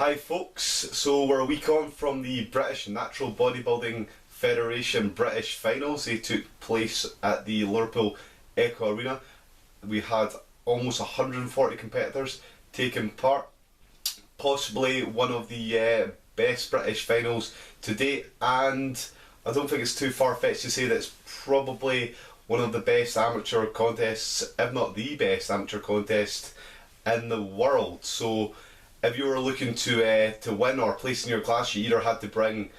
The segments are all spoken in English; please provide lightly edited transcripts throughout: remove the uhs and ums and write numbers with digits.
Hi folks, so we're a week on from the British Natural Bodybuilding Federation British Finals. They took place at the Liverpool Echo Arena. We had almost 140 competitors taking part. Possibly one of the best British finals to date, and I don't think it's too far-fetched to say that it's probably one of the best amateur contests, if not the best amateur contest in the world. So if you were looking to win or place in your class, you either had to bring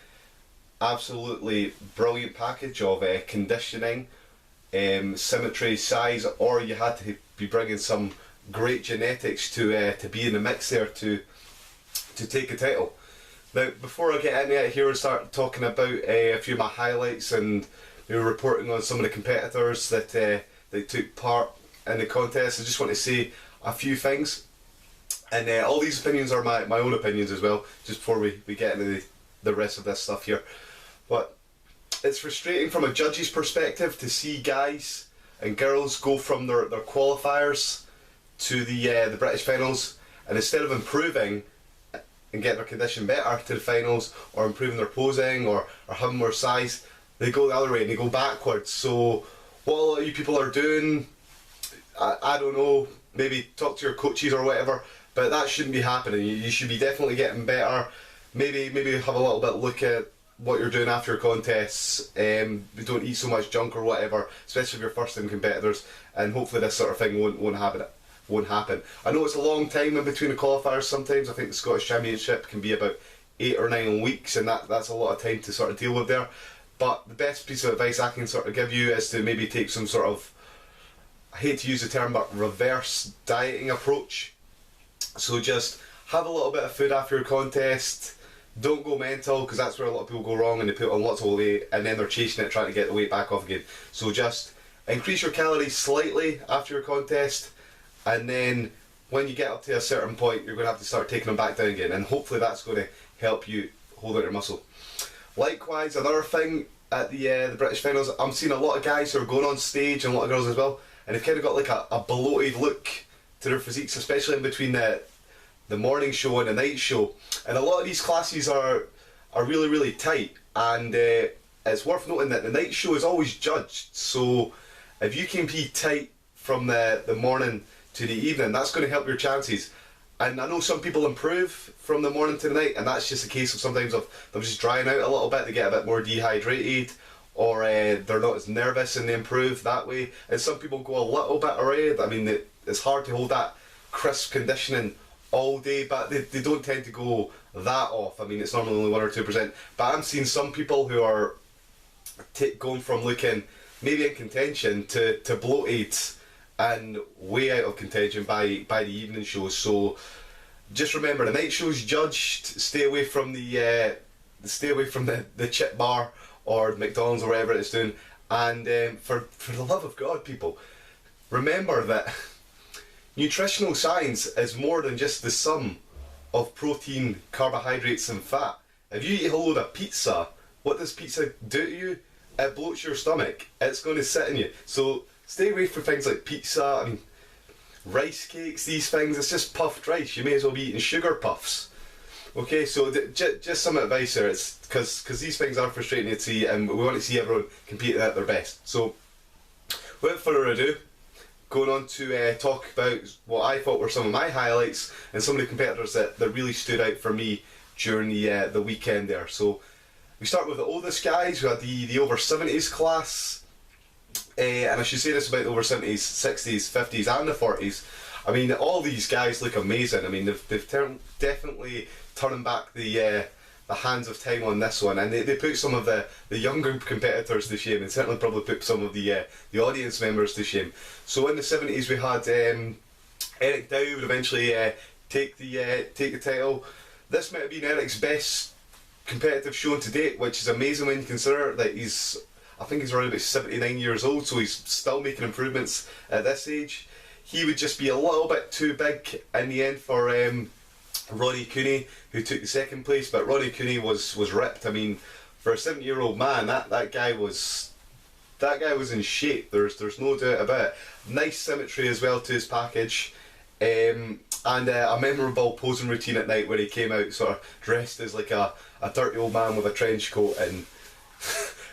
absolutely brilliant package of conditioning, symmetry, size, or you had to be bringing some great genetics to be in the mix there to take a title. Now, before I get into it here and start talking about a few of my highlights and reporting on some of the competitors that took part in the contest, I just want to say a few things. And all these opinions are my own opinions as well, just before we get into the rest of this stuff here. But it's frustrating from a judge's perspective to see guys and girls go from their qualifiers to the British finals, and instead of improving and getting their condition better to the finals, or improving their posing, or having more size, they go the other way and they go backwards. So what a lot of you people are doing, I don't know, maybe talk to your coaches or whatever, but that shouldn't be happening. You should be definitely getting better. Maybe have a little bit look at what you're doing after your contests. Don't eat so much junk or whatever, especially if you're first time competitors, and hopefully this sort of thing won't happen. I know it's a long time in between the qualifiers sometimes. I think the Scottish Championship can be about 8 or 9 weeks, and that's a lot of time to sort of deal with there. But the best piece of advice I can sort of give you is to maybe take some sort of, I hate to use the term, but reverse dieting approach. So just have a little bit of food after your contest. Don't go mental, because that's where a lot of people go wrong, and they put on lots of weight and then they're chasing it, trying to get the weight back off again. So just increase your calories slightly after your contest, and then when you get up to a certain point, you're going to have to start taking them back down again, and hopefully that's going to help you hold out your muscle. Likewise, another thing at the British finals, I'm seeing a lot of guys who are going on stage, and a lot of girls as well, and they've kind of got like a bloated look to their physiques, especially in between the morning show and the night show. And a lot of these classes are really tight, and it's worth noting that the night show is always judged. So if you can be tight from the morning to the evening, that's going to help your chances. And I know some people improve from the morning to the night, and that's just a case of sometimes of them just drying out a little bit, they get a bit more dehydrated, or they're not as nervous and they improve that way. And some people go a little bit ahead. I mean, it's hard to hold that crisp conditioning all day, but they don't tend to go that off. I mean, it's normally only 1 or 2%. But I'm seeing some people who are going from looking maybe in contention to bloated and way out of contention by the evening shows. So just remember, the night show's judged. Stay away from the chip bar or McDonald's or whatever it's doing. And for the love of God, people, remember that nutritional science is more than just the sum of protein, carbohydrates and fat. If you eat a load of pizza, what does pizza do to you? It bloats your stomach. It's going to sit in you. So stay away from things like pizza, I mean, rice cakes, these things. It's just puffed rice. You may as well be eating sugar puffs. Okay, so just some advice there. It's because these things are frustrating to see, and we want to see everyone competing at their best. So without further ado, going on to talk about what I thought were some of my highlights and some of the competitors that really stood out for me during the weekend there. So we start with the oldest guys. We had the over 70s class, and I should say this about the over 70s, 60s, 50s and the 40s. I mean, all these guys look amazing. I mean, they've definitely turning back the hands of time on this one, and they put some of the younger competitors to shame, and certainly probably put some of the audience members to shame. So in the 70s we had Eric Dow would eventually take the title. This might have been Eric's best competitive showing to date, which is amazing when you consider that I think he's around about 79 years old, so he's still making improvements at this age. He would just be a little bit too big in the end for Ronnie Cooney, who took the second place, but Ronnie Cooney was ripped. I mean, for a 70-year-old man, that guy was in shape. There's no doubt about it. Nice symmetry as well to his package. And a memorable posing routine at night where he came out sort of dressed as like a dirty old man with a trench coat and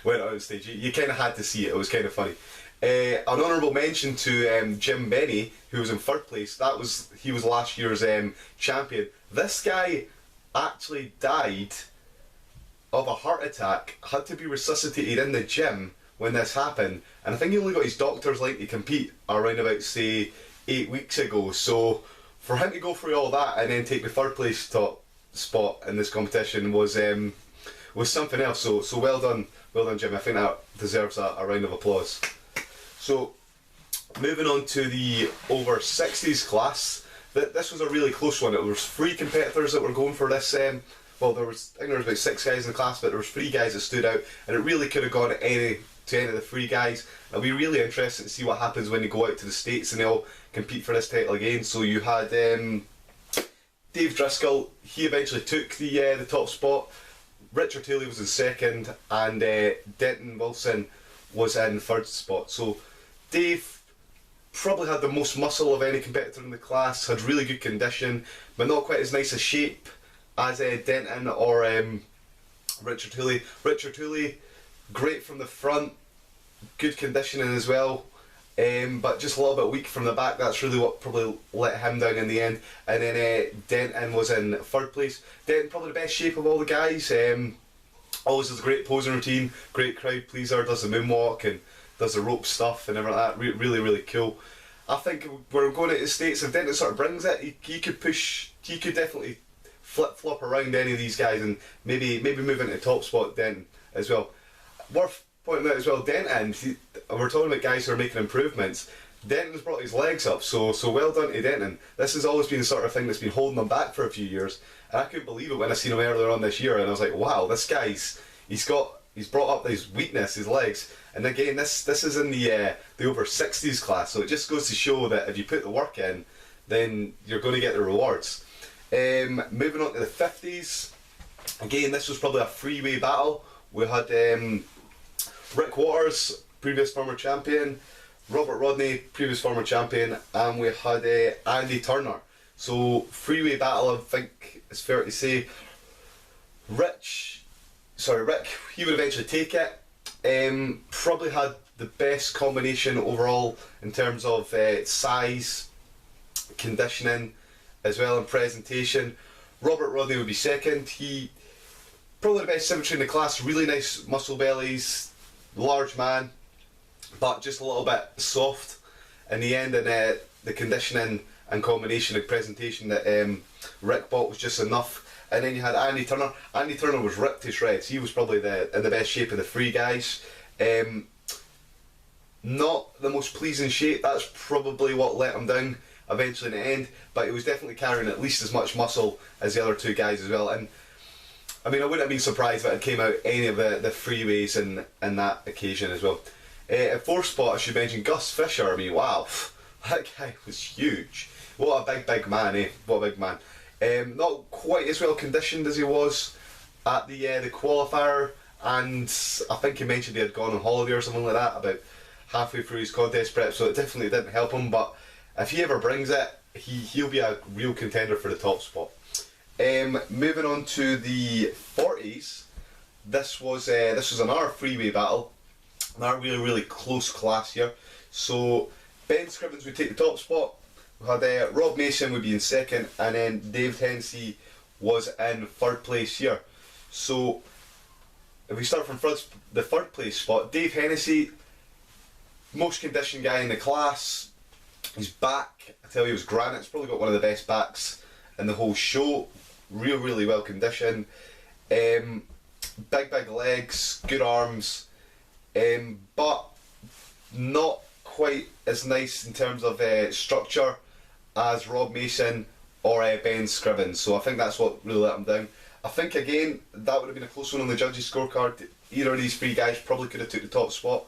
went out on stage. You kind of had to see it. It was kind of funny. An honourable mention to Jim Benny, who was in third place. He was last year's champion. This guy actually died of a heart attack, had to be resuscitated in the gym when this happened, and I think he only got his doctor's line to compete around about, say, 8 weeks ago. So for him to go through all that and then take the third place top spot in this competition was something else. So well done Jim. I think that deserves a round of applause. So moving on to the over 60s class, this was a really close one. It was 3 competitors that were going for this. Well, I think there was about 6 guys in the class, but there was 3 guys that stood out, and it really could have gone to any of the 3 guys. It'll be really interesting to see what happens when they go out to the States and they all compete for this title again. So you had Dave Driscoll. He eventually took the top spot. Richard Taylor was in second, and Denton Wilson was in third spot. So Dave probably had the most muscle of any competitor in the class, had really good condition, but not quite as nice a shape as Denton or Richard Hooley. Richard Hooley, great from the front, good conditioning as well, but just a little bit weak from the back. That's really what probably let him down in the end. And then Denton was in third place. Denton probably the best shape of all the guys. Always does a great posing routine, great crowd pleaser, does the moonwalk and does the rope stuff and everything like that. Really cool. I think we're going to the States. If Denton sort of brings it, he could push. He could definitely flip-flop around any of these guys and maybe move into top spot Denton as well. Worth pointing out as well, Denton, we're talking about guys who are making improvements. Denton's brought his legs up, so well done to Denton. This has always been the sort of thing that's been holding him back for a few years, and I couldn't believe it when I seen him earlier on this year, and I was like, wow, this guy's he's brought up his weakness, his legs. And again, this is in the over 60s class, so it just goes to show that if you put the work in, then you're going to get the rewards. Moving on to the 50s, again this was probably a three-way battle. We had Rick Waters, previous former champion, Robert Rodney, previous former champion, and we had Andy Turner. So three-way battle, I think it's fair to say. Rick, he would eventually take it. Probably had the best combination overall in terms of size, conditioning, as well, and presentation. Robert Rodney would be second. He probably the best symmetry in the class, really nice muscle bellies, large man, but just a little bit soft in the end, and the conditioning and combination of presentation that Rick bought was just enough. And then you had Andy Turner. Andy Turner was ripped to shreds. He was probably in the best shape of the 3 guys. Not the most pleasing shape. That's probably what let him down eventually in the end. But he was definitely carrying at least as much muscle as the other 2 guys as well. And I mean, I wouldn't have been surprised if it came out any of the freeways in that occasion as well. At 4th spot, I should mention Gus Fisher. I mean, wow, that guy was huge. What a big man, eh? What a big man. Not quite as well conditioned as he was at the qualifier, and I think he mentioned he had gone on holiday or something like that about halfway through his contest prep, so it definitely didn't help him. But if he ever brings it, he'll be a real contender for the top spot. Moving on to the 40s, this was another freeway battle, another really close class here. So Ben Scrivens would take the top spot. We had Rob Mason would be in second, and then David Hennessy was in third place here. So if we start from the third place spot, Dave Hennessy, most conditioned guy in the class. His back, I tell you, was granite. He's probably got one of the best backs in the whole show. Really well conditioned. Big legs, good arms, but not quite as nice in terms of structure as Rob Mason or Ben Scrivens. So I think that's what really let him down. I think again that would have been a close one on the judges' scorecard. Either of these 3 guys probably could have took the top spot.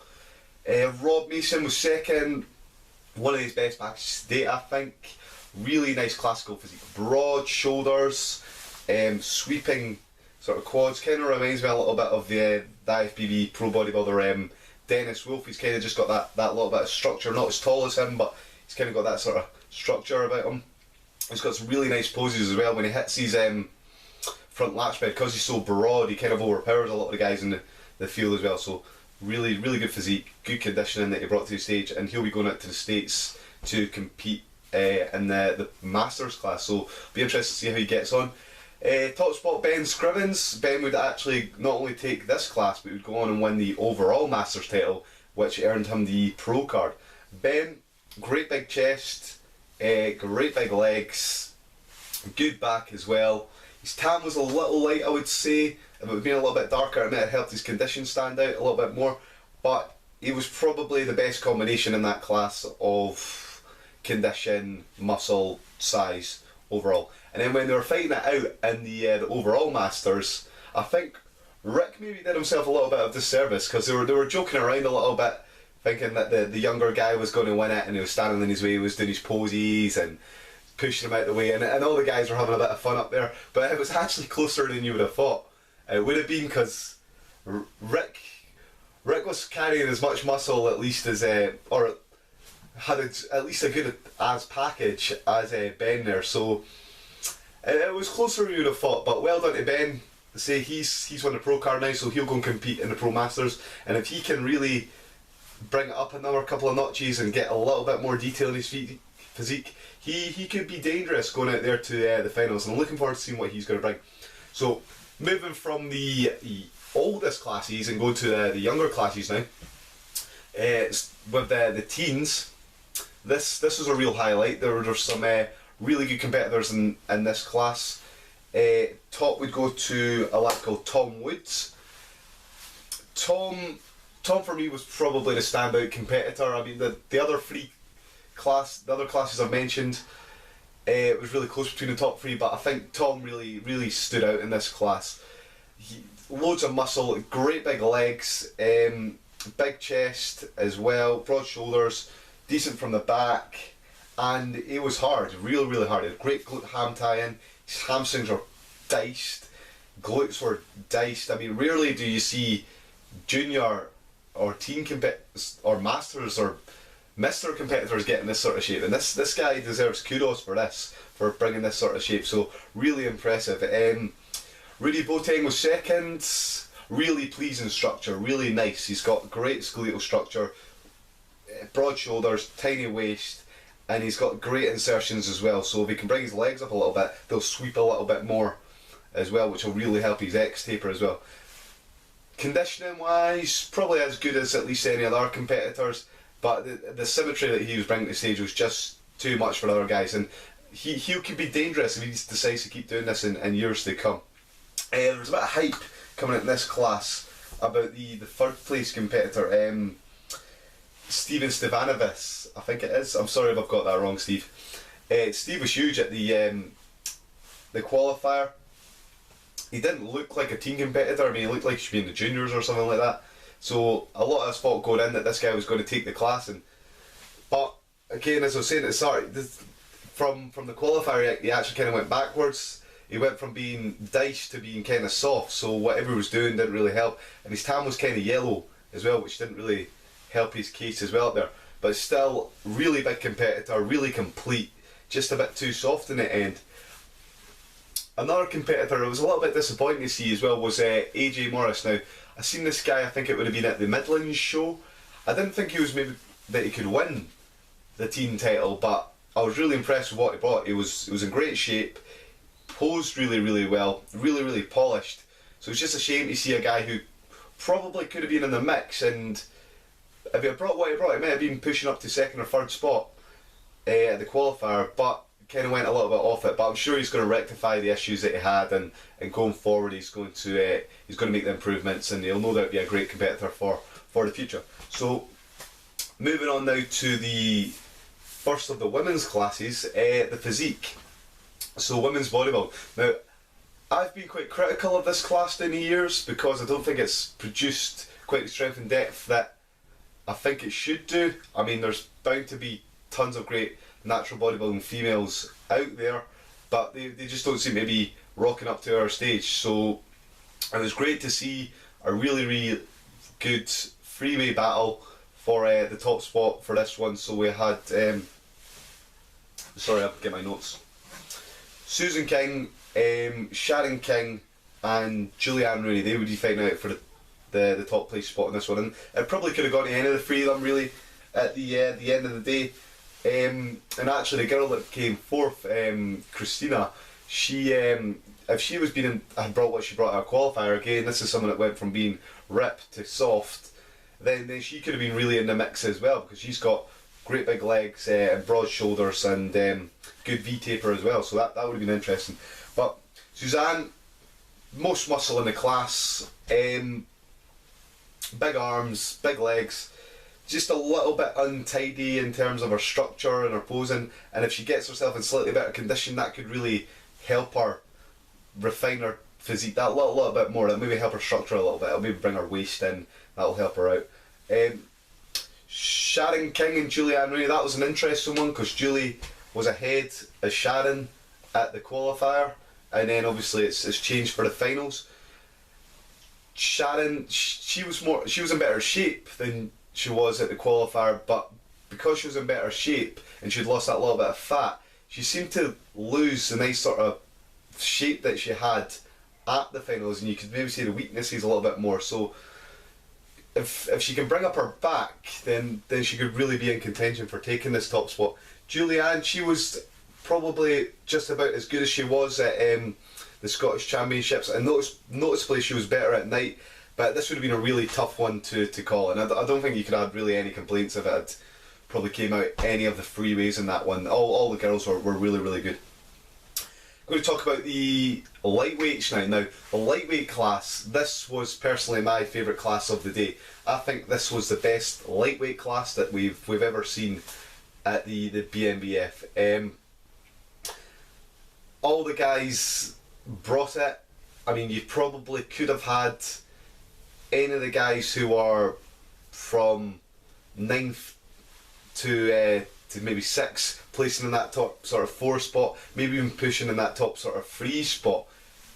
Rob Mason was second, one of his best backs to date, I think. Really nice classical physique, broad shoulders, sweeping sort of quads. Kind of reminds me a little bit of the IFBB pro bodybuilder Dennis Wolf. He's kind of just got that little bit of structure. Not as tall as him, but he's kind of got that sort of structure about him. He's got some really nice poses as well. When he hits his front lat spread, because he's so broad, he kind of overpowers a lot of the guys in the field as well. So really, really good physique, good conditioning that he brought to the stage, and he'll be going out to the States to compete in the Masters class. So be interested to see how he gets on. Top spot Ben Scrivens. Ben would actually not only take this class, but would go on and win the overall Masters title, which earned him the pro card. Ben, great big chest, great big legs, good back as well. His tan was a little light, I would say. If it had been a little bit darker, it might have helped his condition stand out a little bit more. But he was probably the best combination in that class of condition, muscle, size overall. And then when they were fighting it out in the overall Masters, I think Rick maybe did himself a little bit of disservice, because they were joking around a little bit, thinking that the younger guy was going to win it, and he was standing in his way, he was doing his poses and pushing him out the way, and all the guys were having a bit of fun up there. But it was actually closer than you would have thought. It would have been, because Rick was carrying as much muscle at least as or had at least a good as package as Ben there. So it was closer than you would have thought. But well done to Ben. Say he's won the pro card now, so he'll go and compete in the Pro Masters, and if he can really bring it up another couple of notches and get a little bit more detail in his physique, he could be dangerous going out there to the finals, and I'm looking forward to seeing what he's going to bring. So moving from the oldest classes and going to the younger classes now, with the teens, this was a real highlight. There were some really good competitors in this class. Top would go to a lad called Tom Woods. Tom for me was probably the standout competitor. I mean, the other classes I've mentioned, it was really close between the top three, but I think Tom really stood out in this class. Loads of muscle, great big legs, big chest as well, broad shoulders, decent from the back, and it was hard, really hard. He had great glute ham tie-in, his hamstrings were diced, glutes were diced. I mean, rarely do you see junior or teen or masters or Mr. competitors getting this sort of shape, and this guy deserves kudos for bringing this sort of shape. So really impressive. Rudy Boateng was second. Really pleasing structure, really nice. He's got great skeletal structure, broad shoulders, tiny waist, and he's got great insertions as well. So if he can bring his legs up a little bit, they'll sweep a little bit more as well, which will really help his X taper as well. Conditioning wise, probably as good as at least any other competitors, but the symmetry that he was bringing to the stage was just too much for other guys, and he could be dangerous if he decides to keep doing this in years to come. There was a bit of hype coming out in this class about the third place competitor, Steven Stevanovis, I think it is. I'm sorry if I've got that wrong, Steve. Steve was huge at the qualifier. He didn't look like a teen competitor. I mean, he looked like he should be in the juniors or something like that. So a lot of us thought going in that this guy was going to take the class, but again, as I was saying at the start, from the qualifier he actually kind of went backwards. He went from being diced to being kind of soft, so whatever he was doing didn't really help, and his tan was kind of yellow as well, which didn't really help his case as well up there. But still, really big competitor, really complete, just a bit too soft in the end. Another competitor I was a little bit disappointed to see as well was AJ Morris. Now, I seen this guy, I think it would have been at the Midlands show. I didn't think he was maybe that he could win the teen title, but I was really impressed with what he brought. He was in great shape, posed really well, really polished. So it's just a shame to see a guy who probably could have been in the mix, and if he had brought what he brought, he might have been pushing up to second or third spot at the qualifier, but kind of went a little bit off it. But I'm sure he's going to rectify the issues that he had, and going forward he's going to make the improvements, and he'll no doubt be a great competitor for the future. So moving on now to the first of the women's classes, the physique. So women's bodybuilding. Now, I've been quite critical of this class in the years because I don't think it's produced quite the strength and depth that I think it should do. I mean, there's bound to be tons of great natural bodybuilding females out there, but they just don't seem to be rocking up to our stage. So it was great to see a really good three-way battle for the top spot for this one. So we had sorry, I'll get my notes. Susan King, Sharon King, and Julianne Rooney. They would be fighting out for the top place spot in this one, and it probably could have gone to any of the three of them really at the end of the day. And actually, the girl that came fourth, Christina, she if she was had brought what she brought out of qualifier, again, this is someone that went from being ripped to soft, then she could have been really in the mix as well, because she's got great big legs and broad shoulders and good V taper as well, so that would have been interesting. But Suzanne, most muscle in the class, big arms, big legs, just a little bit untidy in terms of her structure and her posing, and if she gets herself in slightly better condition, that could really help her refine her physique that little bit more. That'll maybe help her structure a little bit, it'll maybe bring her waist in, that'll help her out. Sharon King and Julianne Rooney, that was an interesting one, because Julie was ahead as Sharon at the qualifier, and then obviously it's changed for the finals. Sharon, she was in better shape than she was at the qualifier, but because she was in better shape and she'd lost that little bit of fat, she seemed to lose the nice sort of shape that she had at the finals, and you could maybe see the weaknesses a little bit more. So if she can bring up her back, then she could really be in contention for taking this top spot. Julianne, she was probably just about as good as she was at the Scottish Championships, and noticeably she was better at night, but this would have been a really tough one to call, and I don't think you could have really any complaints if it had probably came out any of the three ways in that one. All the girls were really, really good. I'm going to talk about the lightweights now. Now, the lightweight class, this was personally my favourite class of the day. I think this was the best lightweight class that we've ever seen at the BNBF. All the guys brought it. I mean, you probably could have had any of the guys who are from 9th to maybe 6th, placing in that top sort of 4 spot, maybe even pushing in that top sort of 3 spot.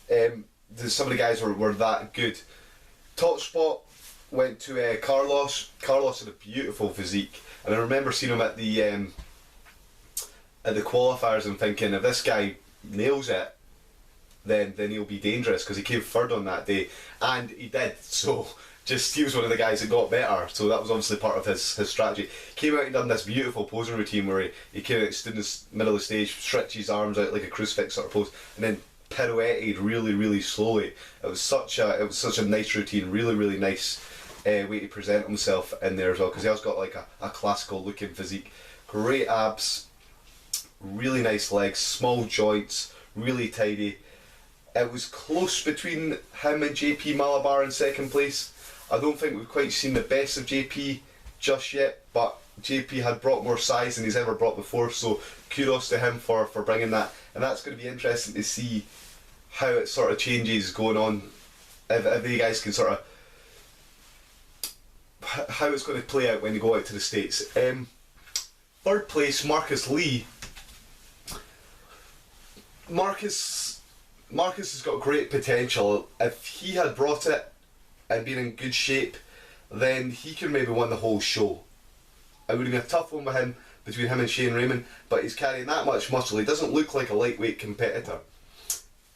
Some of the guys were that good. Top spot went to Carlos. Carlos had a beautiful physique, and I remember seeing him at the qualifiers and thinking, if this guy nails it, then he'll be dangerous, because he came third on that day, and he did. So he was one of the guys that got better, so that was obviously part of his strategy. Came out and done this beautiful posing routine where he came out, stood in the middle of the stage, stretched his arms out like a crucifix sort of pose, and then pirouetted really, really slowly. It was such a nice routine, really, really nice way to present himself in there as well, because he has got like a classical looking physique. Great abs, really nice legs, small joints, really tidy. It was close between him and JP Malabar in second place. I don't think we've quite seen the best of JP just yet, but JP had brought more size than he's ever brought before, so kudos to him for bringing that. And that's going to be interesting to see how it sort of changes going on, if you guys can sort of, how it's going to play out when you go out to the States. Third place, Marcus Lee. Marcus has got great potential. If he had brought it and been in good shape, then he could maybe win the whole show. It would have been a tough one with him, between him and Shane Raymond, but he's carrying that much muscle. He doesn't look like a lightweight competitor.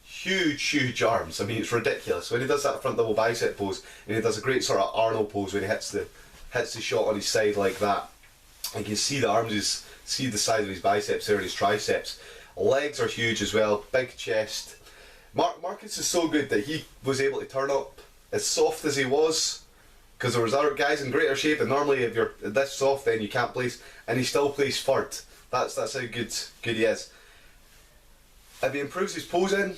Huge arms. I mean, it's ridiculous. When he does that front double bicep pose, and he does a great sort of Arnold pose when he hits the shot on his side like that, and you can see the arms, see the size of his biceps there and his triceps. Legs are huge as well, big chest. Marcus is so good that he was able to turn up as soft as he was, because there was other guys in greater shape, and normally if you're this soft then you can't place, and he still placed third. That's how good he is. If he improves his posing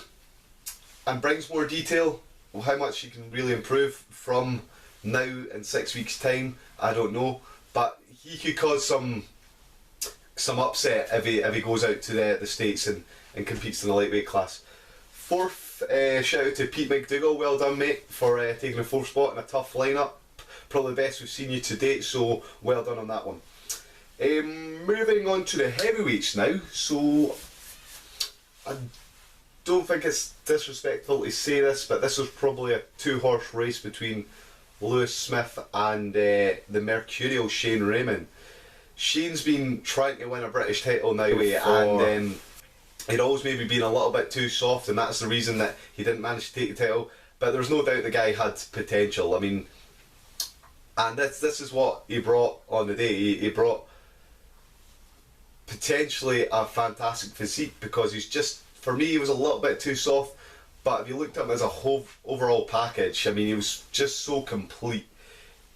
and brings more detail, well, how much he can really improve from now in 6 weeks time, I don't know, but he could cause some upset if he goes out to the States and competes in the lightweight class. Fourth, shout out to Pete McDougall, well done mate for taking the 4th spot in a tough lineup. Probably the best we've seen you to date, so well done on that one. Moving on to the heavyweights now, so I don't think it's disrespectful to say this, but this was probably a 2-horse race between Lewis Smith and the Mercurial Shane Raymond. Shane's been trying to win a British title now, and he'd always maybe been a little bit too soft, and that's the reason that he didn't manage to take the title. But there's no doubt the guy had potential. I mean, and this is what he brought on the day. He brought potentially a fantastic physique, because he's just, for me, he was a little bit too soft. But if you looked at him as a whole overall package, I mean, he was just so complete.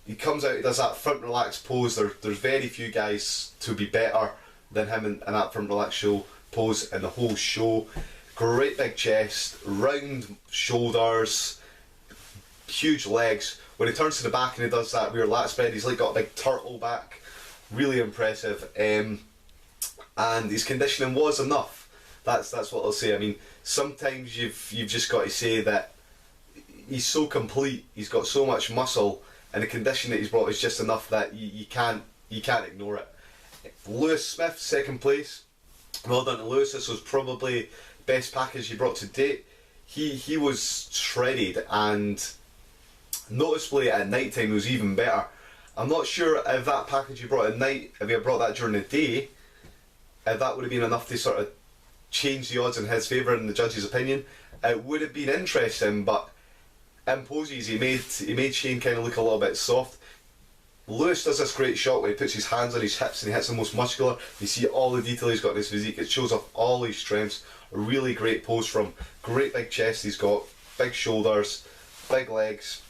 He comes out, he does that front relaxed pose. There's very few guys to be better than him in that front relaxed pose in the whole show. Great big chest, round shoulders, huge legs. When he turns to the back and he does that rear lat spread, he's like got a big turtle back. Really impressive. And his conditioning was enough. That's what I'll say. I mean, sometimes you've just got to say that he's so complete. He's got so much muscle, and the condition that he's brought is just enough that you can't ignore it. Lewis Smith, second place. Well done to Lewis. This was probably best package he brought to date. He was shredded, and noticeably at night time it was even better. I'm not sure if that package he brought at night, if he had brought that during the day, if that would have been enough to sort of change the odds in his favour in the judge's opinion. It would have been interesting, but in poses he made Shane kind of look a little bit soft. Lewis does this great shot where he puts his hands on his hips and he hits the most muscular. You see all the detail he's got in his physique. It shows off all his strengths. A really great pose from. Great big chest he's got, big shoulders, big legs,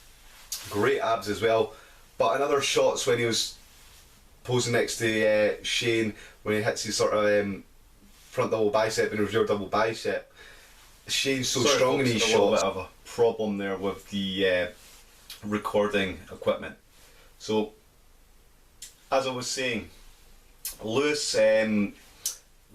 great abs as well. But another shots when he was posing next to Shane, when he hits his sort of front double bicep and his rear double bicep. Shane's so strong in these shots. A little bit of a problem there with the recording equipment. So, as I was saying, Lewis,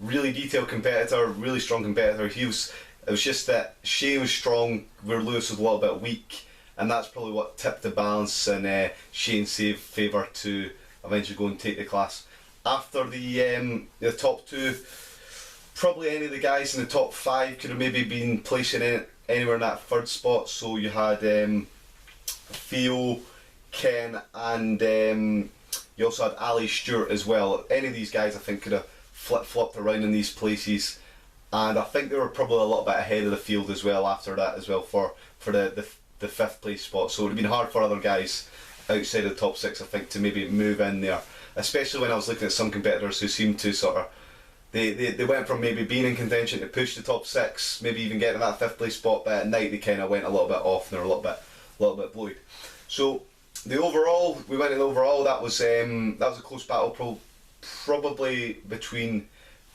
really detailed competitor, really strong competitor. It was just that Shane was strong where Lewis was a little bit weak, and that's probably what tipped the balance in Shane's favour to eventually go and take the class. After the top two, probably any of the guys in the top five could have maybe been placing anywhere in that third spot. So you had Theo, Ken, and you also had Ali Stewart as well. Any of these guys I think could have flip-flopped around in these places, and I think they were probably a little bit ahead of the field as well after that as well for the fifth place spot. So it would have been hard for other guys outside of the top six, I think, to maybe move in there, especially when I was looking at some competitors who seemed to sort of they went from maybe being in contention to push the top six, maybe even getting that fifth place spot, but at night they kind of went a little bit off and they're a little bit bloated. So we went in the overall. That was a close battle, probably between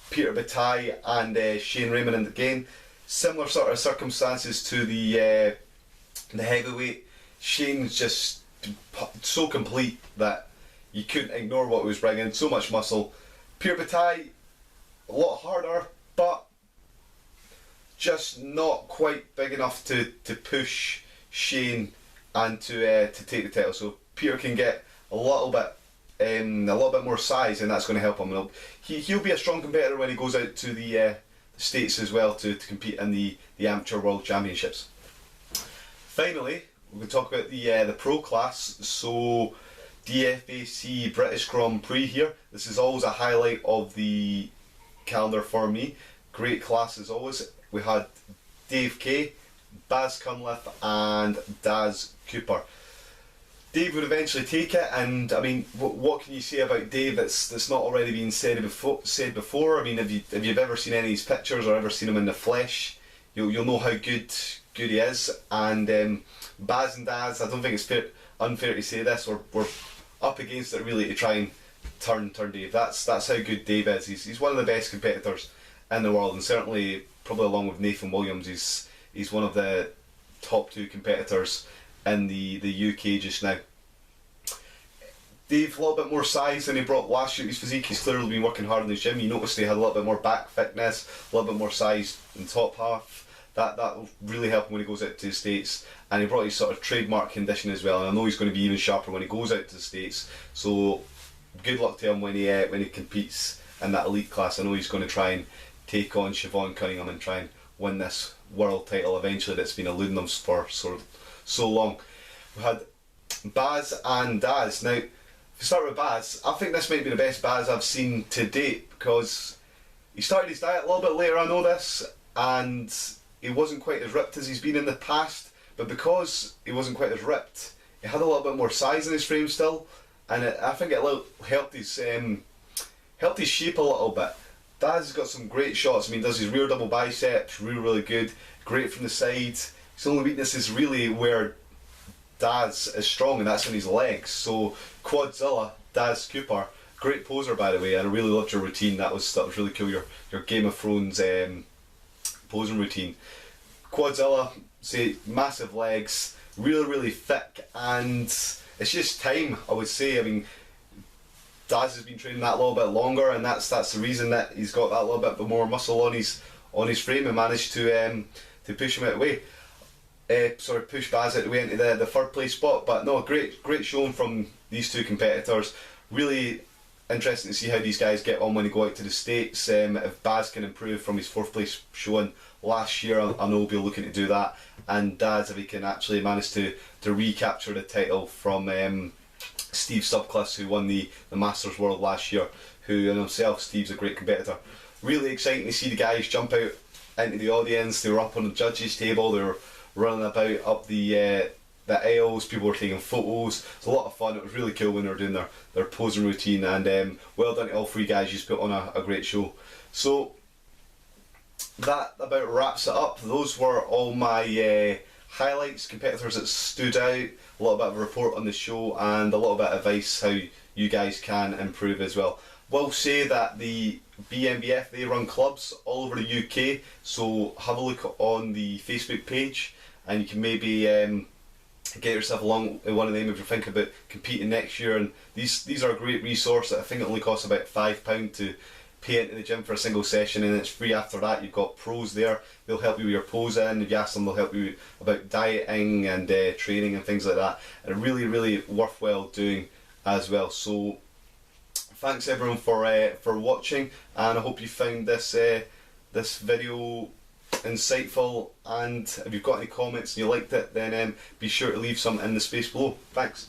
Peter Bataille and Shane Raymond, and again similar sort of circumstances to the heavyweight. Shane's just so complete that you couldn't ignore what he was bringing. So much muscle. Peter Bataille, a lot harder, but just not quite big enough to push Shane and to take the title. So Peter can get a little bit more size, and that's going to help him. He'll be a strong competitor when he goes out to the States as well to compete in the Amateur World Championships. Finally, we're going to talk about the pro class. So DFAC British Grand Prix here. This is always a highlight of the calendar for me. Great class as always. We had Dave Kay, Baz Cunliffe and Daz Cooper. Dave would eventually take it, and I mean, what can you say about Dave that's not already been said before? I mean, if you've ever seen any of his pictures or ever seen him in the flesh, you'll know how good he is. And Baz and Daz, I don't think it's unfair to say this, we're up against it really to try and turn Dave. That's how good Dave is. He's one of the best competitors in the world, and certainly probably along with Nathan Williams, he's one of the top two competitors in the UK just now. Dave, a little bit more size than he brought last year. His physique, he's clearly been working hard in the gym. You noticed he had a little bit more back thickness, a little bit more size in the top half. That will really help him when he goes out to the States. And he brought his sort of trademark condition as well. And I know he's going to be even sharper when he goes out to the States. So good luck to him when he competes in that elite class. I know he's going to try and take on Siobhan Cunningham and try and win this world title eventually that's been eluding them for so long. We had Baz and Daz. Now, if we start with Baz, I think this might be the best Baz I've seen to date, because he started his diet a little bit later, I know this, and he wasn't quite as ripped as he's been in the past, but because he wasn't quite as ripped, he had a little bit more size in his frame still, and I think it helped his shape a little bit. Daz has got some great shots. I mean, does his rear double biceps, really good, great from the side. His only weakness is really where Daz is strong, and that's in his legs. So Quadzilla, Daz Cooper, great poser by the way, and I really loved your routine. That was really cool. Your Game of Thrones posing routine. Quadzilla, say massive legs, really thick, and it's just time, I would say. I mean, Daz has been training that a little bit longer, and that's the reason that he's got that little bit more muscle on his frame and managed to push him out of the way. Push Baz out of the way into the third place spot. But no, great showing from these two competitors. Really interesting to see how these guys get on when they go out to the States. If Baz can improve from his fourth place showing last year, I know we'll be looking to do that. And Daz, if he can actually manage to recapture the title from Steve Subcliss, who won the Masters World last year, who in himself, Steve's a great competitor. Really exciting to see the guys jump out into the audience. They were up on the judges table, they were running about up the aisles, people were taking photos. It was a lot of fun. It was really cool when they were doing their posing routine, and well done to all three guys. You just put on a great show. So that about wraps it up. Those were all my highlights, competitors that stood out, a little bit of a report on the show, and a little bit of advice how you guys can improve as well. Will say that the BNBF, they run clubs all over the UK, so have a look on the Facebook page and you can maybe get yourself along in one of them if you're thinking about competing next year. And these are a great resource. I think it only costs about £5 to pay into the gym for a single session, and it's free after that. You've got pros there, they'll help you with your posing. If you ask them, they'll help you about dieting and training and things like that, and really worthwhile doing as well. So thanks everyone for watching, and I hope you found this video insightful, and if you've got any comments and you liked it, then be sure to leave some in the space below. Thanks.